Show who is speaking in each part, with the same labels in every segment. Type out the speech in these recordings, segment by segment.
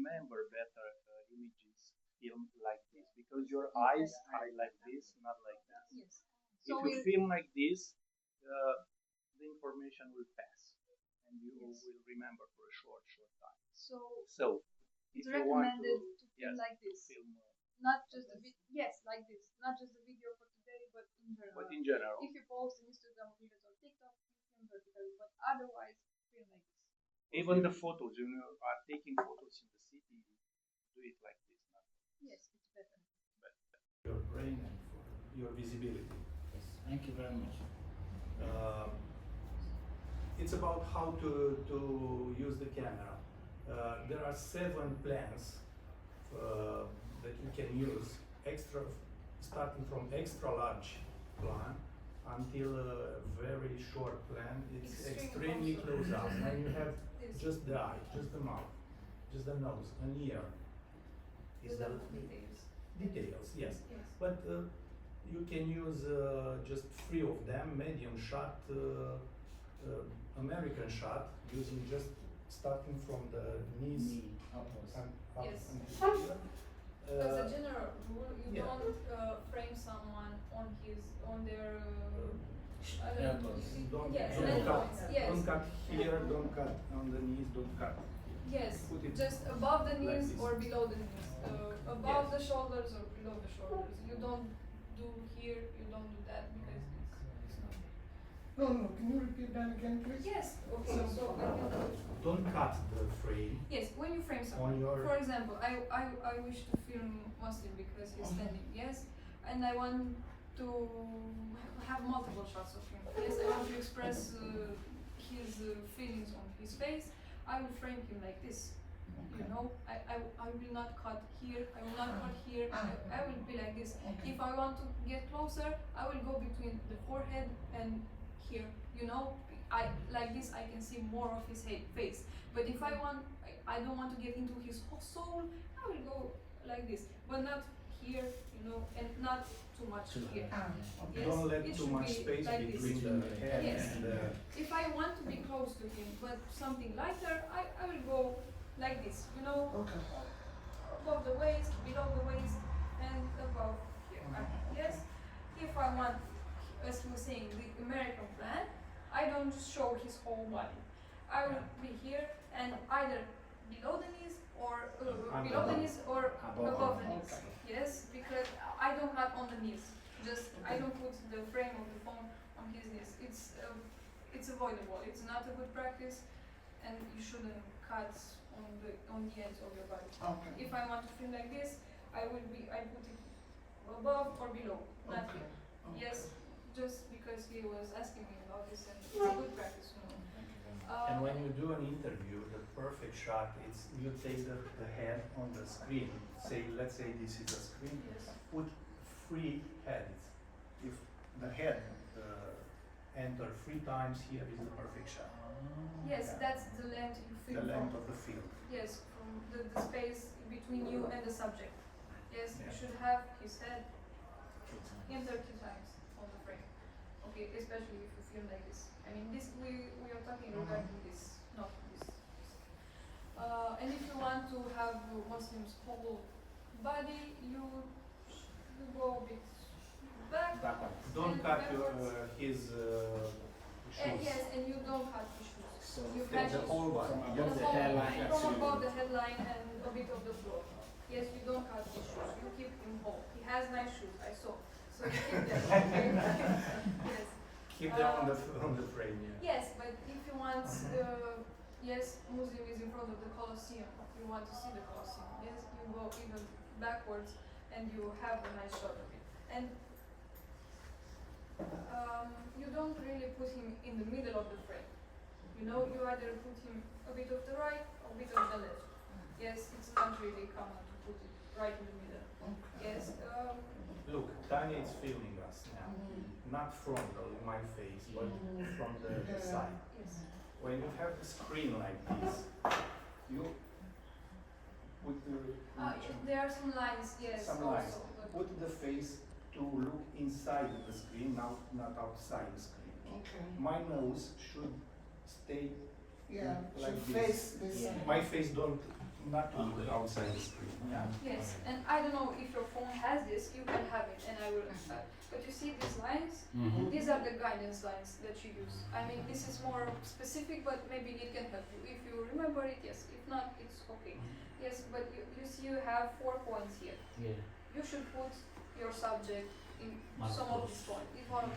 Speaker 1: remember better images film like this because your eyes are like this, not like this.
Speaker 2: Yes.
Speaker 1: If
Speaker 2: So
Speaker 1: you film like this, the information will pass and you
Speaker 2: Yes.
Speaker 1: will remember for a short time.
Speaker 2: so
Speaker 1: So,
Speaker 2: it's
Speaker 1: if you want to,
Speaker 2: recommended to film
Speaker 1: yes,
Speaker 2: like
Speaker 1: to
Speaker 2: this.
Speaker 1: film,
Speaker 2: Not just the yes, like this. Not just the video for today, but in general.
Speaker 1: but in general,
Speaker 2: If you post on Instagram videos or TikTok, you film vertically, but otherwise, film like this.
Speaker 1: even the photos, you are taking photos in the city, do it like this. Not
Speaker 2: Yes, it's better.
Speaker 3: Your brain and for your visibility.
Speaker 4: Yes, thank you very much.
Speaker 3: Uh, it's about how to use the camera. There are 7 plans that you can use, starting from extra large plan until a very short plan. It's extremely close up, and you have just the eye, just the mouth, just the nose, an ear. Is that
Speaker 2: details?
Speaker 3: details? Yes,
Speaker 2: Yes.
Speaker 3: but you can use just 3 of them: medium shot, American shot, using just starting from the knees
Speaker 4: Knee upwards.
Speaker 3: and up
Speaker 2: Yes.
Speaker 3: until here.
Speaker 5: As a general rule, you
Speaker 3: yeah.
Speaker 5: don't frame someone on their I don't know.
Speaker 4: Elbows.
Speaker 3: Don't,
Speaker 5: Yes,
Speaker 3: don't
Speaker 5: and
Speaker 3: cut.
Speaker 5: yes.
Speaker 3: Don't cut here. Don't cut on the knees. Don't cut.
Speaker 5: Yes,
Speaker 3: Put it
Speaker 5: just above the
Speaker 3: like
Speaker 5: knees
Speaker 3: this.
Speaker 5: or below the knees. Above
Speaker 3: Yes.
Speaker 5: the shoulders or below the shoulders. You don't do here, you don't do that because it's not.
Speaker 6: No, can you repeat that again, please?
Speaker 5: Yes, okay, so I can.
Speaker 3: Don't cut the frame.
Speaker 5: Yes, when you frame someone,
Speaker 3: On your-
Speaker 5: for example, I wish to film Muslim because he's standing, yes, and I want to have multiple shots of him. Yes, I want to express his feelings on his face. I will frame him like this. You know, I will not cut here, I will not cut here, I will be like this. If I want to get closer, I will go between the forehead and here, you know, like this I can see more of his face. But if I don't want to get into his whole soul, I will go like this, but not here, you know, and not too much
Speaker 4: Too
Speaker 5: here.
Speaker 4: high.
Speaker 5: Yes,
Speaker 3: Don't let
Speaker 5: it
Speaker 3: too
Speaker 5: should
Speaker 3: much
Speaker 5: be
Speaker 3: space
Speaker 5: like this.
Speaker 3: between the head
Speaker 5: Yes.
Speaker 3: and the.
Speaker 5: If I want to be close to him, but something lighter, I will go like this, you know,
Speaker 6: Okay.
Speaker 5: above the waist, below the waist, and above here. Yes, if I want, as he was saying, the American plan, I don't show his whole body. I will be here and either below the knees or below the knees or above the knees. Yes, because I don't cut on the knees. Just I don't put the frame of the phone on his knees. It's avoidable. It's not a good practice, and you shouldn't cut on the ends of your body.
Speaker 6: Okay.
Speaker 5: If I want to film like this, I put it above or below, not
Speaker 6: Okay.
Speaker 5: here.
Speaker 6: Okay.
Speaker 5: Yes, just because he was asking me about this, and it's a good practice, you know.
Speaker 3: And when you do an interview, the perfect shot is you take the head on the screen. Let's say this is a screen.
Speaker 5: Yes.
Speaker 3: Put 3 heads. If the head enter 3 times, here is the perfect shot.
Speaker 5: Yes,
Speaker 3: Yeah.
Speaker 5: that's the length you
Speaker 3: The
Speaker 5: film
Speaker 3: length
Speaker 5: from.
Speaker 3: of the field.
Speaker 5: Yes, from the space between you and the subject. Yes,
Speaker 3: Yeah.
Speaker 5: you should have his head
Speaker 4: Two times.
Speaker 5: enter 2 times on the frame. Okay, especially if you film like this. I mean, this we are talking regarding this, not this. And if you want to have Muslims' whole body, you go a bit back.
Speaker 4: Backward.
Speaker 3: Don't
Speaker 5: And
Speaker 3: cut
Speaker 5: backwards.
Speaker 3: his shoes.
Speaker 5: Yes, and you don't cut the shoes.
Speaker 4: So
Speaker 5: You
Speaker 4: from
Speaker 5: catch
Speaker 3: the whole body.
Speaker 4: from
Speaker 5: From
Speaker 4: above the hairline
Speaker 5: from above
Speaker 4: to
Speaker 5: the headline and a bit of the floor. Yes, you don't cut his shoes. You keep him whole. He has nice shoes, I saw. So you keep them. Yes.
Speaker 3: Keep them on the frame. Yeah.
Speaker 5: Yes, but if you want, yes, Muslim is in front of the Colosseum. You want to see the Colosseum. Yes, you go even backwards and you have a nice shot of it. And you don't really put him in the middle of the frame. You know, you either put him a bit of the right or a bit of the left. Yes, it's not really common to put it right in the middle. Yes.
Speaker 3: Look, Tanya is filming us now. Not frontal, my face, but from the side.
Speaker 5: Yes.
Speaker 3: When you have the screen like this, you put
Speaker 5: There are some lines, yes.
Speaker 3: some
Speaker 5: also,
Speaker 3: lines.
Speaker 5: but-
Speaker 3: Put the face to look inside the screen, not outside the screen.
Speaker 6: Okay.
Speaker 3: My nose should stay
Speaker 6: Yeah,
Speaker 3: like
Speaker 6: should
Speaker 3: this.
Speaker 6: face this
Speaker 4: Yeah.
Speaker 6: side.
Speaker 3: My face don't not to look outside the screen. Yeah.
Speaker 5: Yes, and I don't know if your phone has this, you can have it, and I will. But you see these lines?
Speaker 4: Mhm.
Speaker 5: These are the guidance lines that you use. I mean, this is more specific, but maybe it can help you. If you remember it, yes. If not, it's okay. Yes, but you see you have 4 points here.
Speaker 4: Yeah.
Speaker 5: You should put your subject in
Speaker 4: Mark
Speaker 5: some of
Speaker 4: those.
Speaker 5: these points. If one of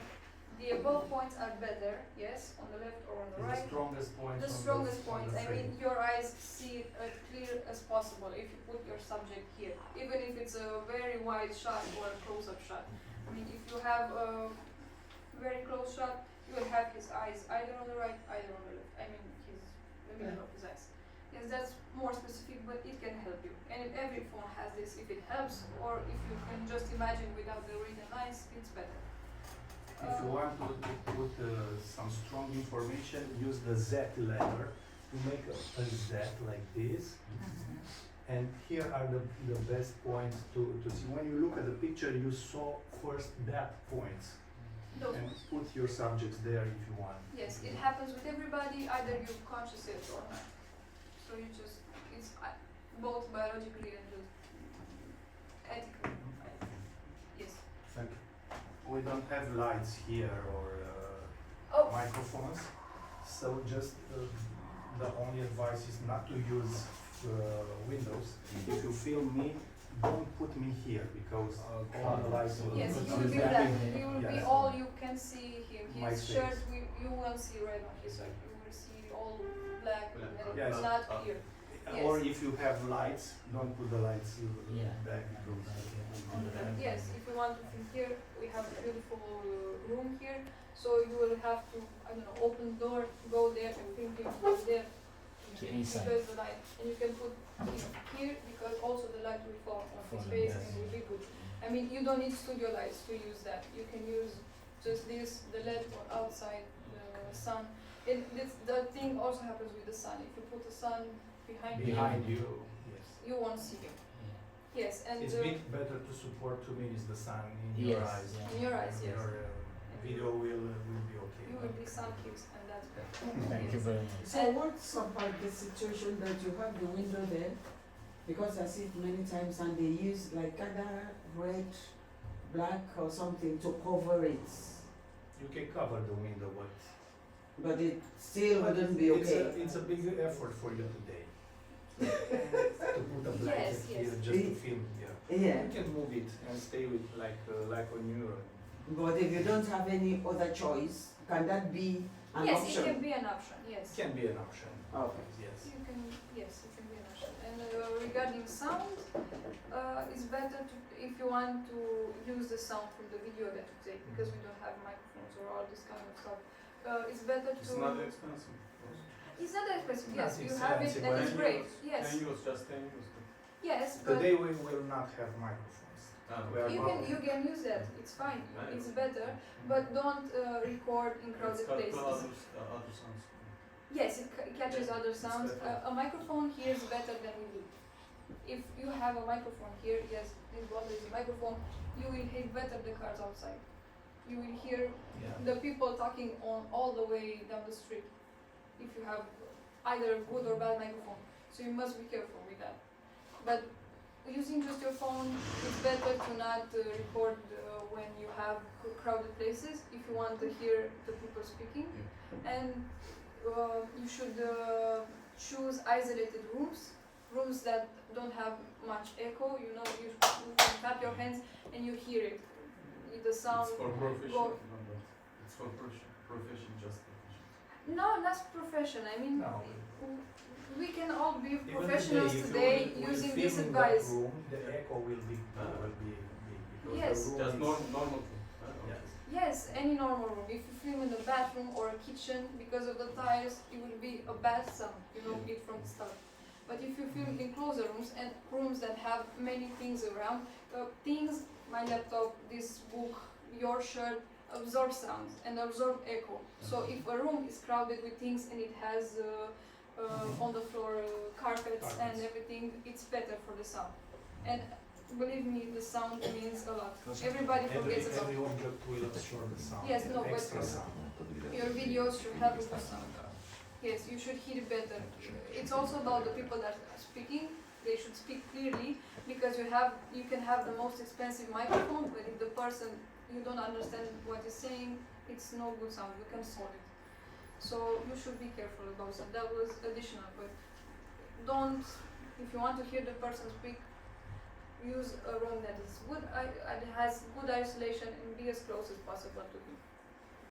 Speaker 5: the above points are better, yes, on the left or on the
Speaker 3: The
Speaker 5: right.
Speaker 3: strongest point.
Speaker 5: The
Speaker 3: on
Speaker 5: strongest
Speaker 3: on
Speaker 5: points.
Speaker 3: the
Speaker 5: I
Speaker 3: frame.
Speaker 5: mean, your eyes see it as clear as possible if you put your subject here, even if it's a very wide shot or a close-up shot. I mean, if you have a very close shot, you will have his eyes either on the right, either on the left. I mean, the middle of his eyes. Yes, that's more specific, but it can help you. And if every phone has this, if it helps, or if you can just imagine without the written lines, it's better.
Speaker 3: If you want to put some strong information, use the Z letter to make a Z like this. And here are the best points to see. When you look at the picture, you saw first that points.
Speaker 5: Those
Speaker 3: And
Speaker 5: ones.
Speaker 3: put your subjects there if you want.
Speaker 5: Yes, it happens with everybody, either you conscious it or not. So you just, it's both biologically and just ethically. Yes.
Speaker 3: Thank you. We don't have lights here or
Speaker 5: Oh,
Speaker 3: microphones, so just the only advice is not to use Windows. If you film me, don't put me here because all the lights will
Speaker 5: yes,
Speaker 3: will
Speaker 5: you will be
Speaker 3: back.
Speaker 5: black. You will be
Speaker 3: Yes.
Speaker 5: all you can see him.
Speaker 3: My
Speaker 5: His
Speaker 3: face.
Speaker 5: shirt, you won't see red on his shirt. You will see all black and
Speaker 3: Yes.
Speaker 5: not clear.
Speaker 3: Or
Speaker 5: Yes.
Speaker 3: if you have lights, don't put the lights
Speaker 4: Yeah.
Speaker 3: back because
Speaker 5: Yes, if you want to film here, we have a beautiful room here. So you will have to, I don't know, open the door, go there and film him from there.
Speaker 4: To inside.
Speaker 5: Because the light, and you can put him here because also the light will fall on his
Speaker 4: Fall,
Speaker 5: face
Speaker 4: yes.
Speaker 5: and will be good. I mean, you don't need studio lights to use that. You can use just this, the LED or outside the sun. And the thing also happens with the sun. If you put the sun behind
Speaker 3: you, yes.
Speaker 5: you won't see him. Yes, and
Speaker 3: It's bit better to support 2 minutes the sun in
Speaker 4: Yes,
Speaker 3: your eyes.
Speaker 4: yeah.
Speaker 5: in your eyes, yes.
Speaker 3: Your video will be okay.
Speaker 5: You will be sun kissed and that's better.
Speaker 4: Thank you very much.
Speaker 7: So what's about the situation that you have the window there? Because I see it many times and they use like either red, black or something to cover it.
Speaker 3: You can cover the window,
Speaker 7: But it still wouldn't be
Speaker 3: it's
Speaker 7: okay.
Speaker 3: it's a big effort for you today. To put a blanket
Speaker 5: Yes,
Speaker 3: here
Speaker 5: yes.
Speaker 3: just to film here.
Speaker 7: Yeah,
Speaker 3: You can move it and stay with like on your.
Speaker 7: but if you don't have any other choice, can that be an
Speaker 5: Yes,
Speaker 7: option?
Speaker 5: it can be an option, yes.
Speaker 3: Can be an option.
Speaker 7: Okay.
Speaker 3: Yes.
Speaker 5: You can, yes, it can be an option. And regarding sound, it's better to, if you want to use the sound from the video that you take, because we don't have microphones or all this kind of stuff, it's better to.
Speaker 8: It's not expensive.
Speaker 5: It's not that expensive, yes,
Speaker 3: Not
Speaker 5: you have it
Speaker 3: expensive,
Speaker 5: and
Speaker 3: but
Speaker 5: it's great, yes,
Speaker 8: 10 euros, just 10 euros.
Speaker 5: yes, but
Speaker 3: Today we will not have microphones. We are
Speaker 5: you can use that, it's fine,
Speaker 8: Right.
Speaker 5: it's better, but don't record in crowded places.
Speaker 8: Other sounds.
Speaker 5: Yes, it catches other sounds.
Speaker 8: better.
Speaker 5: A microphone hears better than we do. If you have a microphone here, yes, this one is a microphone, you will hear better the cars outside. You will hear
Speaker 3: Yeah.
Speaker 5: the people talking on all the way down the street. If you have either a good or bad microphone, so you must be careful with that. But using just your phone, it's better to not record when you have crowded places. If you want to hear the people speaking, and you should choose isolated rooms that don't have much echo. You know, you can tap your hands and you hear it. The sound.
Speaker 8: It's for profession.
Speaker 5: go-
Speaker 8: Remember. It's for profession, just profession.
Speaker 5: No, not profession. I mean,
Speaker 3: No.
Speaker 5: we can all be
Speaker 3: Even
Speaker 5: professionals
Speaker 3: if you
Speaker 5: today
Speaker 3: will
Speaker 5: using
Speaker 3: film
Speaker 5: this
Speaker 3: in that
Speaker 5: advice.
Speaker 3: room, the echo will be big because
Speaker 5: Yes.
Speaker 3: the room
Speaker 8: Just
Speaker 3: is-
Speaker 8: normal thing.
Speaker 3: Yes.
Speaker 5: Yes, any normal room. If you film in a bathroom or a kitchen, because of the tiles, it will be a bad sound. You know it from the start. But if you film in closer rooms and rooms that have many things around, my laptop, this book, your shirt, absorb sound and absorb echo. So if a room is crowded with things and it has on the floor carpets and
Speaker 3: Carpets.
Speaker 5: everything, it's better for the sound. And believe me, the sound means a lot. Everybody forgets about
Speaker 3: Every object will absorb the sound.
Speaker 5: Yes, no, but-
Speaker 3: extra sound.
Speaker 5: your videos should have a good sound. Yes, you should hear better. It's also about the people that are speaking. They should speak clearly because you can have the most expensive microphone, but if the person you don't understand what he's saying, it's no good sound. You can solve it. So you should be careful about that. That was additional, but don't. If you want to hear the person speak, use a room that is good, has good isolation, and be as close as possible to him.